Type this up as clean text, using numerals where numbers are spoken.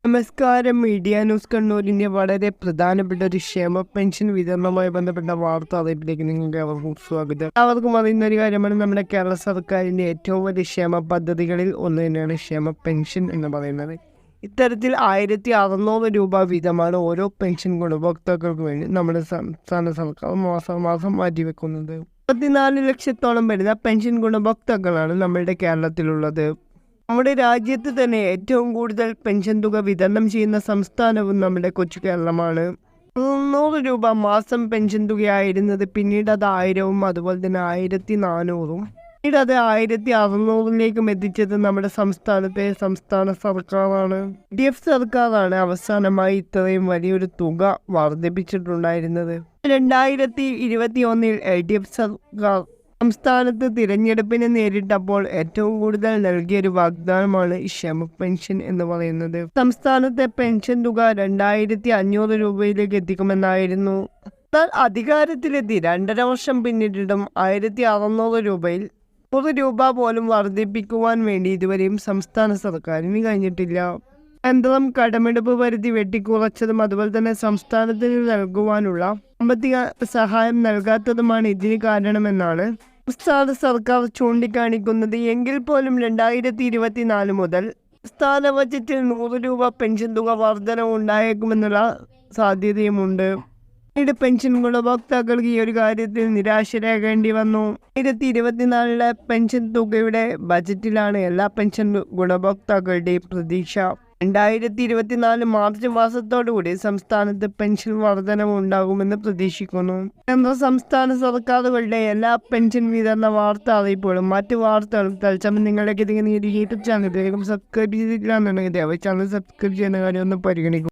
നമസ്കാരം. Media news കണ്ണൂരിൻ്റെ വളരെ പ്രധാനപ്പെട്ട ഒരു ക്ഷേമ പെൻഷൻ വിതരണവുമായി ബന്ധപ്പെട്ട വാർത്ത അറിയിപ്പിലേക്ക് നിങ്ങൾക്ക് അവർക്കും സ്വാഗതം. എല്ലാവർക്കും അറിയുന്ന ഒരു കാര്യമാണ്, നമ്മുടെ കേരള സർക്കാരിൻ്റെ ഏറ്റവും വലിയ ക്ഷേമ പദ്ധതികളിൽ ഒന്ന് തന്നെയാണ് ക്ഷേമ പെൻഷൻ എന്ന് പറയുന്നത്. ഇത്തരത്തിൽ 1600 രൂപ വീതമാണ് ഓരോ പെൻഷൻ ഗുണഭോക്താക്കൾക്ക് വേണ്ടി നമ്മുടെ സംസ്ഥാന സർക്കാർ മാസം മാറ്റിവെക്കുന്നത്. 34 ലക്ഷത്തോളം വരുന്ന പെൻഷൻ ഗുണഭോക്താക്കളാണ് നമ്മുടെ കേരളത്തിലുള്ളത്. നമ്മുടെ രാജ്യത്ത് തന്നെ ഏറ്റവും കൂടുതൽ പെൻഷൻ തുക വിതരണം ചെയ്യുന്ന സംസ്ഥാനവും നമ്മുടെ കൊച്ചു കേരളമാണ്. 300 രൂപ മാസം പെൻഷൻ തുകയായിരുന്നത് പിന്നീട് അത് 1000-ഉം അതുപോലെ തന്നെ 1400-ഉം പിന്നീട് അത് 1600-ലേക്കും എത്തിച്ചത് നമ്മുടെ സംസ്ഥാന സർക്കാരാണ്. LDF സർക്കാരാണ് അവസാനമായി ഇത്രയും വലിയൊരു തുക വർദ്ധിപ്പിച്ചിട്ടുണ്ടായിരുന്നത്. 2021-ൽ LDF സർക്കാർ സംസ്ഥാനത്ത് തിരഞ്ഞെടുപ്പിനെ നേരിട്ടപ്പോൾ ഏറ്റവും കൂടുതൽ നൽകിയൊരു വാഗ്ദാനമാണ് ഈ ക്ഷേമ പെൻഷൻ എന്ന് പറയുന്നത്. സംസ്ഥാനത്തെ പെൻഷൻ തുക 2500 രൂപയിലേക്ക് എത്തിക്കുമെന്നായിരുന്നു. എന്നാൽ അധികാരത്തിലെത്തി 2.5 വർഷം പിന്നിട്ടിട്ടും 1600 രൂപയിൽ 100 രൂപ പോലും വർദ്ധിപ്പിക്കുവാൻ വേണ്ടി ഇതുവരെയും സംസ്ഥാന സർക്കാരിന് കഴിഞ്ഞിട്ടില്ല. കേന്ദ്രം കടമെടുപ്പ് പരിധി വെട്ടിക്കുറച്ചതും അതുപോലെ തന്നെ സംസ്ഥാനത്തിന് നൽകുവാനുള്ള സാമ്പത്തിക സഹായം നൽകാത്തതുമാണ് ഇതിന് കാരണമെന്നാണ് സംസ്ഥാന സർക്കാർ ചൂണ്ടിക്കാണിക്കുന്നത്. എങ്കിൽ പോലും 2024 മുതൽ സംസ്ഥാന ബജറ്റിൽ 100 രൂപ പെൻഷൻ തുക വർധനവ് ഉണ്ടായേക്കുമെന്നുള്ള സാധ്യതയുമുണ്ട്. പിന്നീട് പെൻഷൻ ഗുണഭോക്താക്കൾക്ക് ഈ ഒരു കാര്യത്തിൽ നിരാശരാകേണ്ടി വന്നു. 2024 പെൻഷൻ തുകയുടെ ബജറ്റിലാണ് എല്ലാ പെൻഷൻ ഗുണഭോക്താക്കളുടെയും പ്രതീക്ഷ. 2024 മാർച്ച് മാസത്തോടുകൂടി സംസ്ഥാനത്ത് പെൻഷൻ വർധനവ് ഉണ്ടാകുമെന്ന് പ്രതീക്ഷിക്കുന്നു. കേന്ദ്ര സംസ്ഥാന സർക്കാരുകളുടെ എല്ലാ പെൻഷൻ വിതരണ വാർത്താ അറിയിപ്പുകളും മറ്റ് വാർത്തകളും തത്സമയം നിങ്ങളിലേക്ക് യൂട്യൂബ് ചാനൽ സബ്സ്ക്രൈബ് ചെയ്തിട്ടില്ല എന്നുണ്ടെങ്കിൽ ചാനൽ സബ്സ്ക്രൈബ് ചെയ്യുന്ന കാര്യം ഒന്ന് പരിഗണിക്കും.